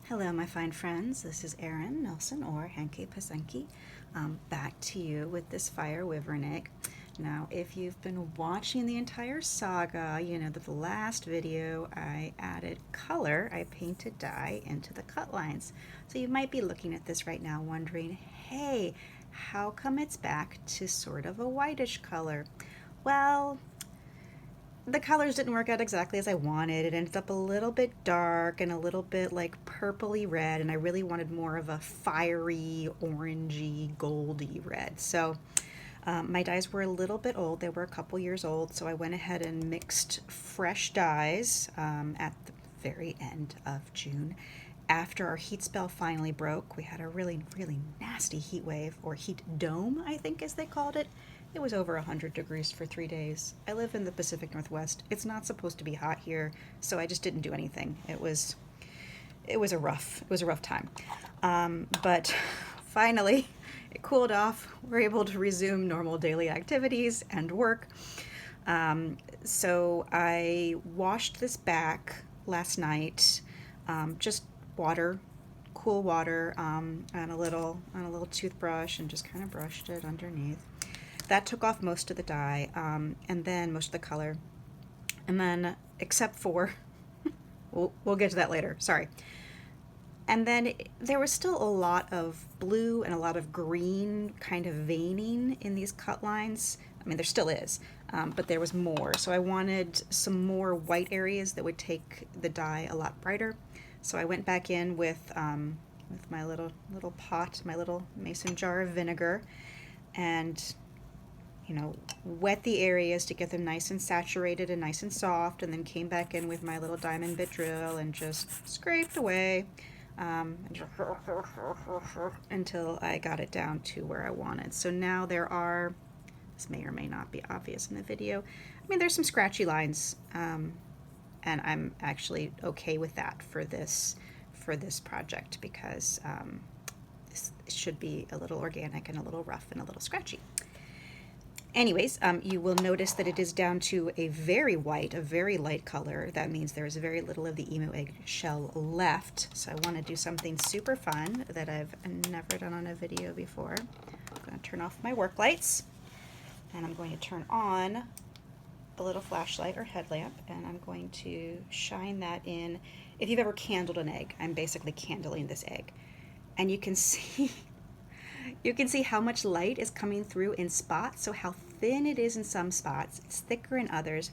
Hello, my fine friends. This is Erin Nelson, or Henke Pasenki, back to you with this Fire Wyvern Egg. Now, if you've been watching the entire saga, you know that the last video I added color, I painted dye into the cut lines. So you might be looking at this right now wondering, hey, how come it's back to sort of a whitish color? Well, the colors didn't work out exactly as I wanted. It ended up a little bit dark and a little bit like purpley red, and I really wanted more of a fiery, orangey, goldy red. So my dyes were a little bit old. They were a couple years old, so I went ahead and mixed fresh dyes at the very end of June. After our heat spell finally broke, we had a really, really nasty heat wave, or heat dome, I think as they called it. It was over 100 degrees for 3 days. I live in the Pacific Northwest. It's not supposed to be hot here, so I just didn't do anything. It was a rough time. But finally, it cooled off. We're able to resume normal daily activities and work. So I washed this back last night, just water, cool water, on a little toothbrush, and just kind of brushed it underneath. That took off most of the dye, and then most of the color, and then except for we'll get to that later, sorry. And then there was still a lot of blue and a lot of green kind of veining in these cut lines. I mean, there still is, but there was more. So I wanted some more white areas that would take the dye a lot brighter. So I went back in with my little pot, my little mason jar of vinegar, and wet the areas to get them nice and saturated and nice and soft, and then came back in with my little diamond bit drill and just scraped away until I got it down to where I wanted. So now this may or may not be obvious in the video, I mean there's some scratchy lines, and I'm actually okay with that for this project, because this should be a little organic and a little rough and a little scratchy. Anyways, you will notice that it is down to a very white, a very light color. That means there is very little of the emu egg shell left. So I want to do something super fun that I've never done on a video before. I'm going to turn off my work lights, and I'm going to turn on a little flashlight or headlamp, and I'm going to shine that in. If you've ever candled an egg, I'm basically candling this egg. And you can see how much light is coming through in spots, so how thin it is in some spots, it's thicker in others,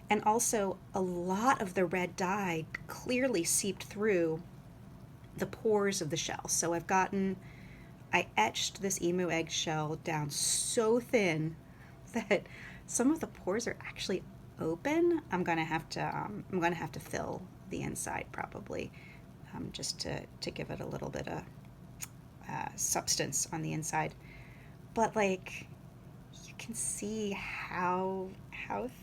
and also a lot of the red dye clearly seeped through the pores of the shell. So I etched this emu egg shell down so thin that some of the pores are actually open. I'm gonna have to fill the inside probably, just to give it a little bit of substance on the inside. But like, you can see how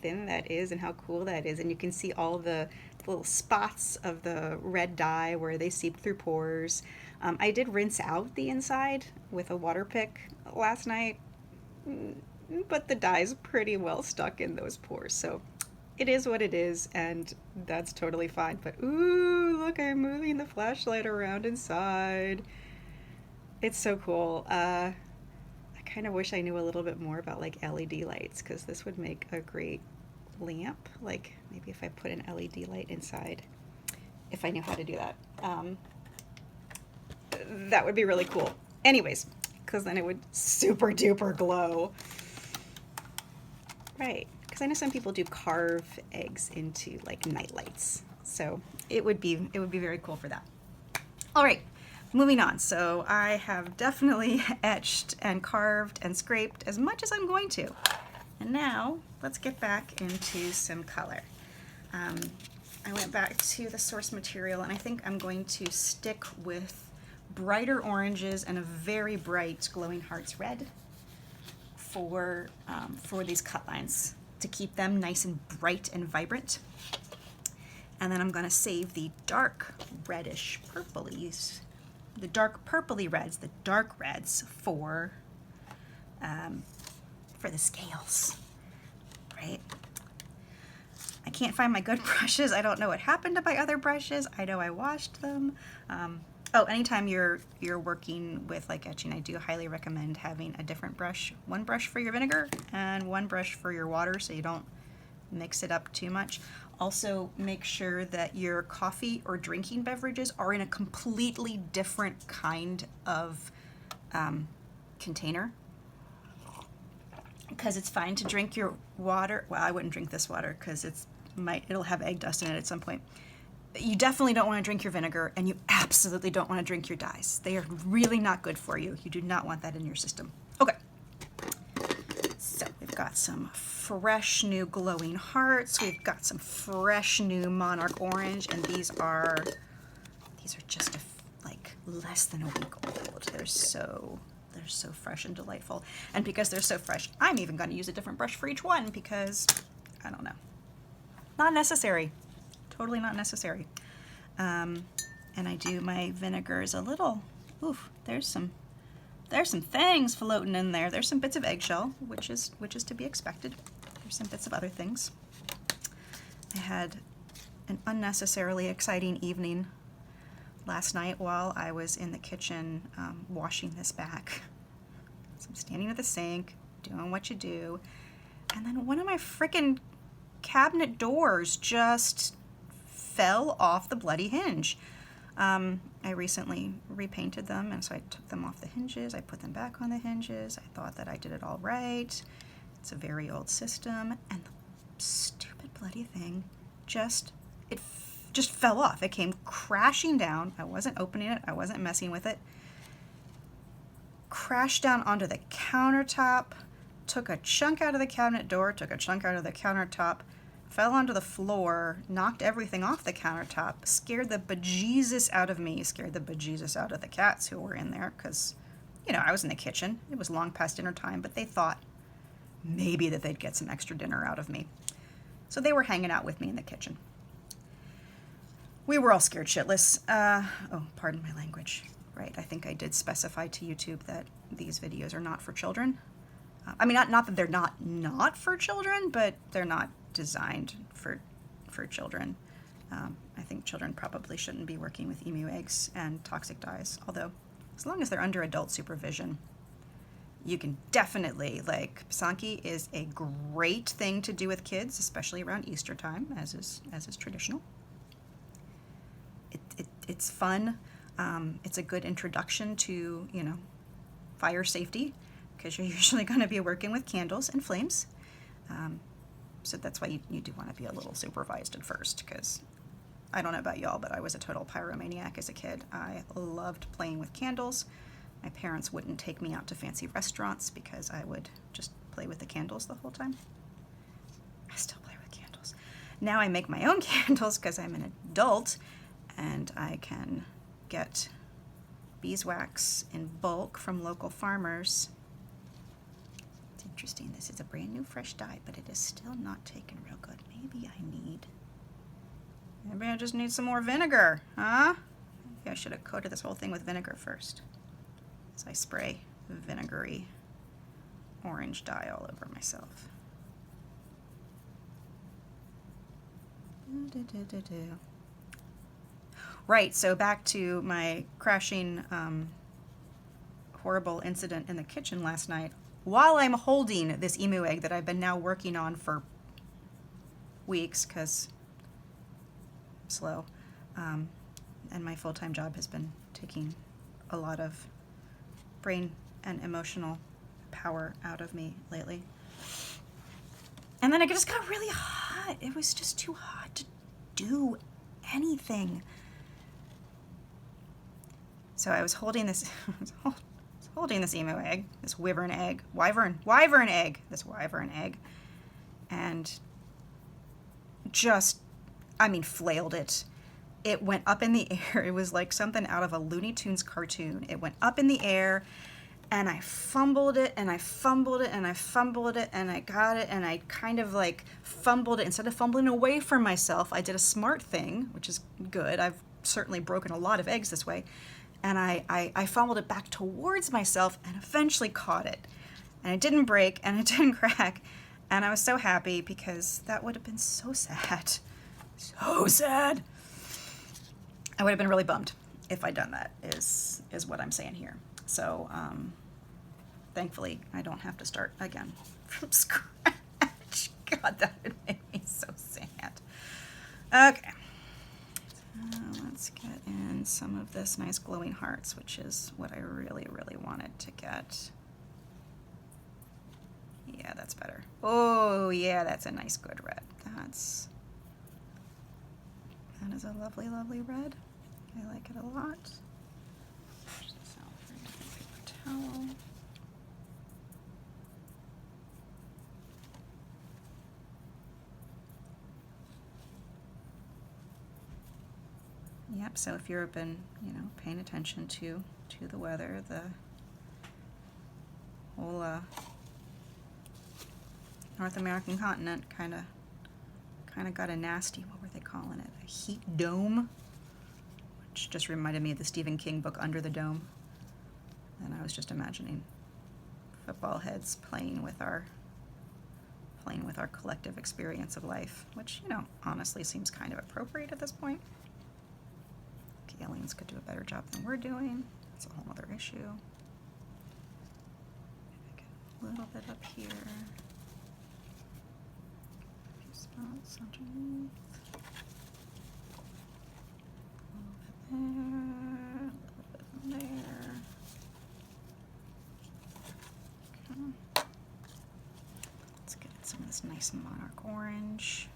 thin that is and how cool that is, and you can see all the little spots of the red dye where they seeped through pores. I did rinse out the inside with a water pick last night, but the dye's pretty well stuck in those pores, so it is what it is, and that's totally fine. But ooh, look, I'm moving the flashlight around inside. It's so cool. I kind of wish I knew a little bit more about like LED lights, because this would make a great lamp. Like maybe if I put an LED light inside, if I knew how to do that, that would be really cool. Anyways, because then it would super duper glow. Right, because I know some people do carve eggs into like night lights, so it would be very cool for that. All right. Moving on, so I have definitely etched and carved and scraped as much as I'm going to. And now let's get back into some color. I went back to the source material, and I think I'm going to stick with brighter oranges and a very bright glowing hearts red for these cut lines, to keep them nice and bright and vibrant. And then I'm going to save the dark reddish purplies, the dark purpley reds, the dark reds for the scales, right? I can't find my good brushes. I don't know what happened to my other brushes. I know I washed them. Oh, anytime you're working with like etching, I do highly recommend having a different brush. One brush for your vinegar and one brush for your water so you don't mix it up too much. Also, make sure that your coffee or drinking beverages are in a completely different kind of container. Because it's fine to drink your water. Well, I wouldn't drink this water because it'll have egg dust in it at some point. You definitely don't want to drink your vinegar, and you absolutely don't want to drink your dyes. They are really not good for you. You do not want that in your system. Okay. So we've got some fresh new glowing hearts. We've got some fresh new monarch orange, and these are just like less than a week old. They're so fresh and delightful. And because they're so fresh, I'm even going to use a different brush for each one because I don't know. Not necessary. Totally not necessary. And I do my vinegars a little. Oof, there's some things floating in there. There's some bits of eggshell, which is to be expected. There's some bits of other things. I had an unnecessarily exciting evening last night while I was in the kitchen washing this back. So I'm standing at the sink, doing what you do, and then one of my frickin' cabinet doors just fell off the bloody hinge. I recently repainted them, and so I took them off the hinges. I put them back on the hinges. I thought that I did it all right. It's a very old system, and the stupid bloody thing just fell off. It came crashing down. I wasn't opening it. I wasn't messing with it. Crashed down onto the countertop, took a chunk out of the cabinet door, took a chunk out of the countertop, fell onto the floor, knocked everything off the countertop, scared the bejesus out of me, scared the bejesus out of the cats who were in there because, you know, I was in the kitchen. It was long past dinner time, but they thought maybe that they'd get some extra dinner out of me. So they were hanging out with me in the kitchen. We were all scared shitless. Oh, pardon my language. Right, I think I did specify to YouTube that these videos are not for children. I mean, not that they're not for children, but they're not designed for children. I think children probably shouldn't be working with emu eggs and toxic dyes, although as long as they're under adult supervision, you can definitely, like, Pisanki is a great thing to do with kids, especially around Easter time, as is traditional. It's fun. It's a good introduction to, you know, fire safety, because you're usually going to be working with candles and flames. So that's why you do want to be a little supervised at first, because I don't know about y'all, but I was a total pyromaniac as a kid. I loved playing with candles. My parents wouldn't take me out to fancy restaurants because I would just play with the candles the whole time. I still play with candles. Now I make my own candles because I'm an adult and I can get beeswax in bulk from local farmers. It's interesting. This is a brand new fresh dye, but it is still not taken real good. Maybe I just need some more vinegar, huh? Maybe I should have coated this whole thing with vinegar first. So I spray vinegary orange dye all over myself. Right, so back to my crashing horrible incident in the kitchen last night. While I'm holding this emu egg that I've been now working on for weeks because I'm slow, and my full-time job has been taking a lot of brain and emotional power out of me lately. And then it just got really hot. It was just too hot to do anything. So I was holding this, emu egg, this wyvern egg, and just, flailed it. It went up in the air. It was like something out of a Looney Tunes cartoon. It went up in the air, and I fumbled it, and I fumbled it, and I fumbled it, and I got it, and I kind of like fumbled it. Instead of fumbling away from myself, I did a smart thing, which is good. I've certainly broken a lot of eggs this way. And I fumbled it back towards myself and eventually caught it. And it didn't break and it didn't crack. And I was so happy because that would have been so sad. So sad. I would have been really bummed if I'd done that, is what I'm saying here. So thankfully I don't have to start again from scratch. God, that would make me so sad. Okay. Let's get in some of this nice glowing hearts, which is what I really, really wanted to get. Yeah, that's better. Oh, yeah, that's a nice, good red. That is a lovely, lovely red. I like it a lot. Push this out for a different paper towel. Yep, so if you've been, paying attention to the weather, the whole North American continent kind of got a nasty, what were they calling it? A heat dome, which just reminded me of the Stephen King book Under the Dome. And I was just imagining football heads playing with our collective experience of life, which, honestly seems kind of appropriate at this point. The aliens could do a better job than we're doing. That's a whole other issue. Maybe get a little bit up here. A few spots underneath. A little bit there. A little bit there. Okay. Let's get some of this nice monarch orange.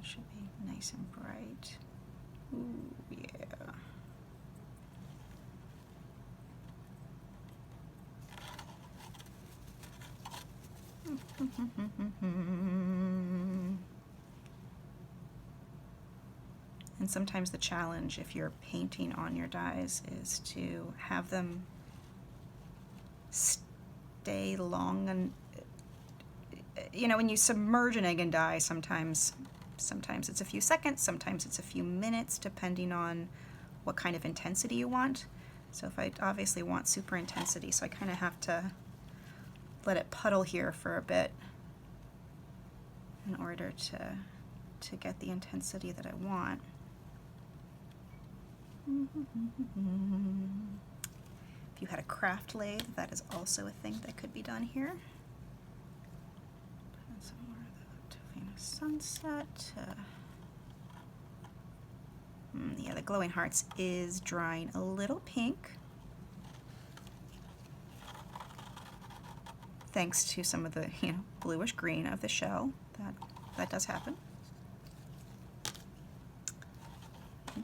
Should be nice and bright. Ooh, yeah. And sometimes the challenge, if you're painting on your dyes, is to have them stay long. And when you submerge an egg in dye, sometimes it's a few seconds, sometimes it's a few minutes, depending on what kind of intensity you want. So if I obviously want super intensity, so I kind of have to let it puddle here for a bit in order to get the intensity that I want. If you had a craft lathe, that is also a thing that could be done here. Some more of the Tofino Sunset. Yeah, the glowing hearts is drying a little pink, thanks to some of the bluish green of the shell. That does happen. I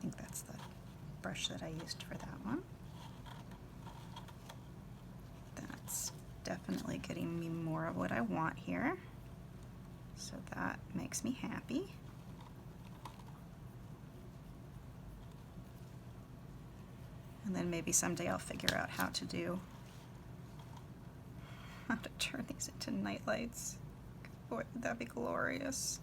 think that's the brush that I used for that one. That's definitely getting me more of what I want here. So that makes me happy. And then maybe someday I'll figure out how to turn these into night lights. Boy, would that be glorious.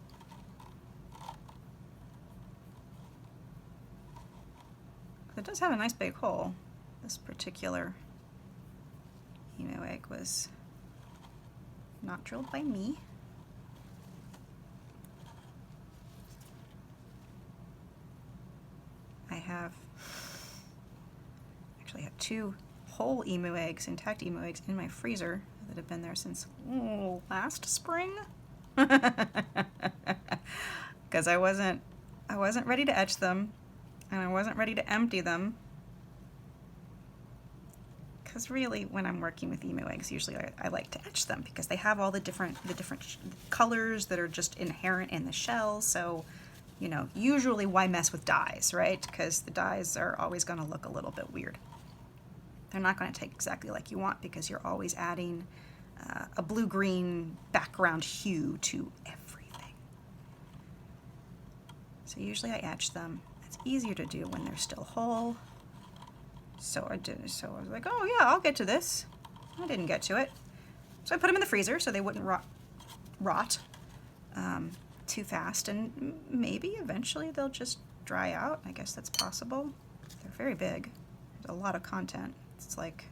It does have a nice big hole. This particular egg was not drilled by me. I actually have 2 whole emu eggs, intact emu eggs, in my freezer that have been there since last spring. Because I wasn't ready to etch them, and I wasn't ready to empty them. Because really, when I'm working with emu eggs, usually I like to etch them because they have all the different colors that are just inherent in the shell. So, usually why mess with dyes, right? Because the dyes are always going to look a little bit weird. They're not going to take exactly like you want because you're always adding a blue-green background hue to everything. So usually I etch them. It's easier to do when they're still whole. So I was like, oh yeah, I'll get to this. I didn't get to it. So I put them in the freezer so they wouldn't rot too fast, and maybe eventually they'll just dry out. I guess that's possible. They're very big. a lot of content. It's like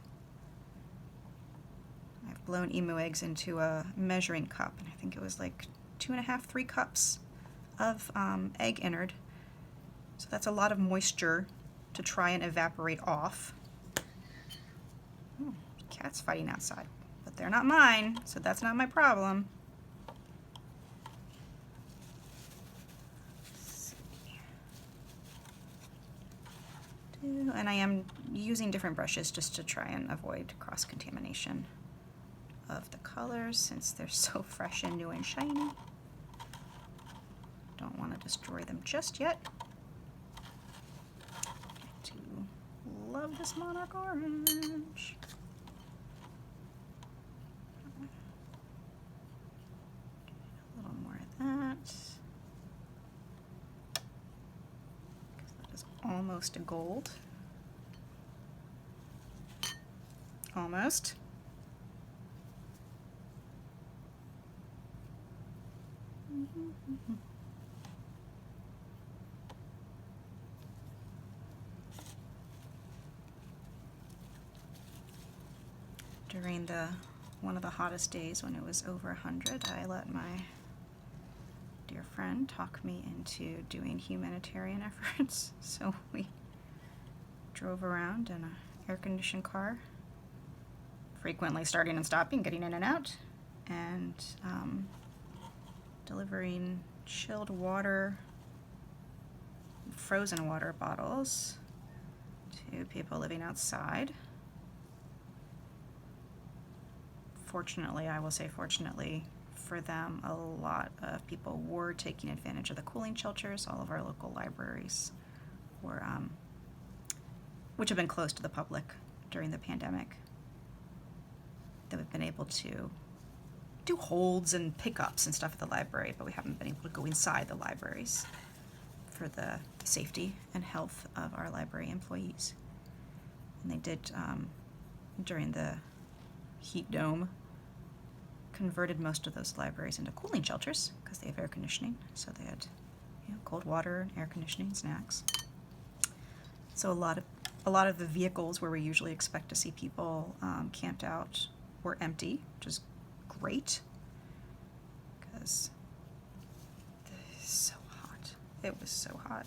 I've blown emu eggs into a measuring cup, and I think it was like 2.5, 3 cups of egg innard. So that's a lot of moisture to try and evaporate off. Cats fighting outside, but they're not mine, so that's not my problem. And I am using different brushes just to try and avoid cross-contamination of the colors since they're so fresh and new and shiny. Don't want to destroy them just yet. I do love this monarch orange. A little more of that. That is almost a gold. Almost. During one of the hottest days when it was over 100, I let my dear friend talk me into doing humanitarian efforts. So we drove around in an air-conditioned car, frequently starting and stopping, getting in and out, and delivering chilled water, frozen water bottles to people living outside. Fortunately, I will say fortunately for them, a lot of people were taking advantage of the cooling shelters. All of our local libraries were, which have been closed to the public during the pandemic, that we've been able to do holds and pickups and stuff at the library, but we haven't been able to go inside the libraries for the safety and health of our library employees. And they did, during the heat dome, converted most of those libraries into cooling shelters because they have air conditioning. So they had, cold water, air conditioning, snacks. So a lot of the vehicles where we usually expect to see people camped out were empty, which is great because it is so hot. It was so hot.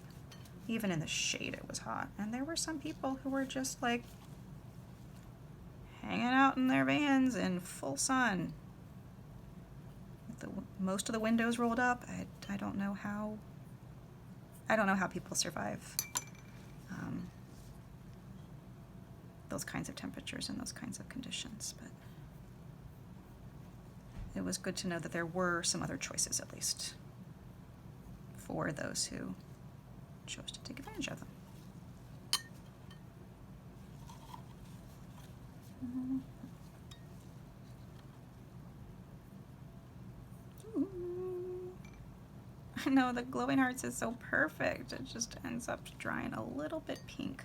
Even in the shade it was hot. And there were some people who were just like hanging out in their vans in full sun. With most of the windows rolled up. I don't know how people survive those kinds of temperatures and those kinds of conditions, but it was good to know that there were some other choices, at least, for those who chose to take advantage of them. I know, the glowing hearts is so perfect. It just ends up drying a little bit pink,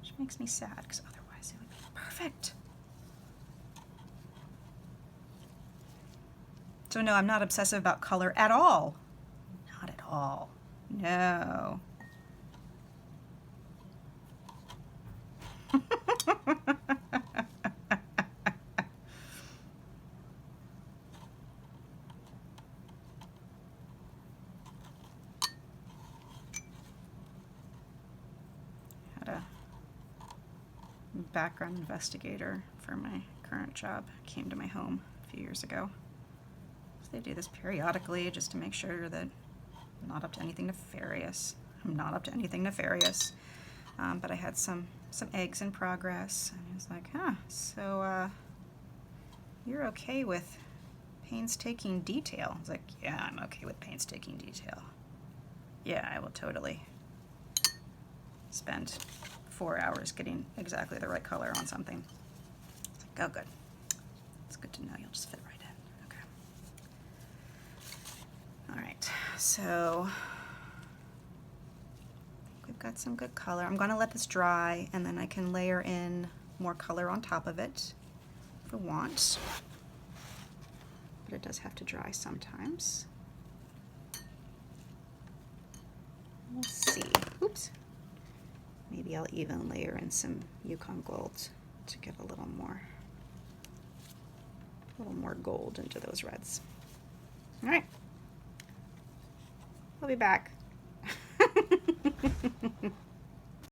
which makes me sad because otherwise it would be perfect. So no, I'm not obsessive about color at all. Not at all. No. Had a background investigator for my current job came to my home a few years ago. So they do this periodically just to make sure that I'm not up to anything nefarious. I'm not up to anything nefarious. But I had some eggs in progress, and he was like, so you're okay with painstaking detail? I was like, yeah, I'm okay with painstaking detail. Yeah, I will totally spend 4 hours getting exactly the right color on something. It's like, oh, good. It's good to know you'll just fit right in. Okay. All right, so we've got some good color. I'm going to let this dry, and then I can layer in more color on top of it if I want. But it does have to dry sometimes. We'll see. Oops. Maybe I'll even layer in some Yukon Gold to get a little more gold into those reds. All right, we'll be back.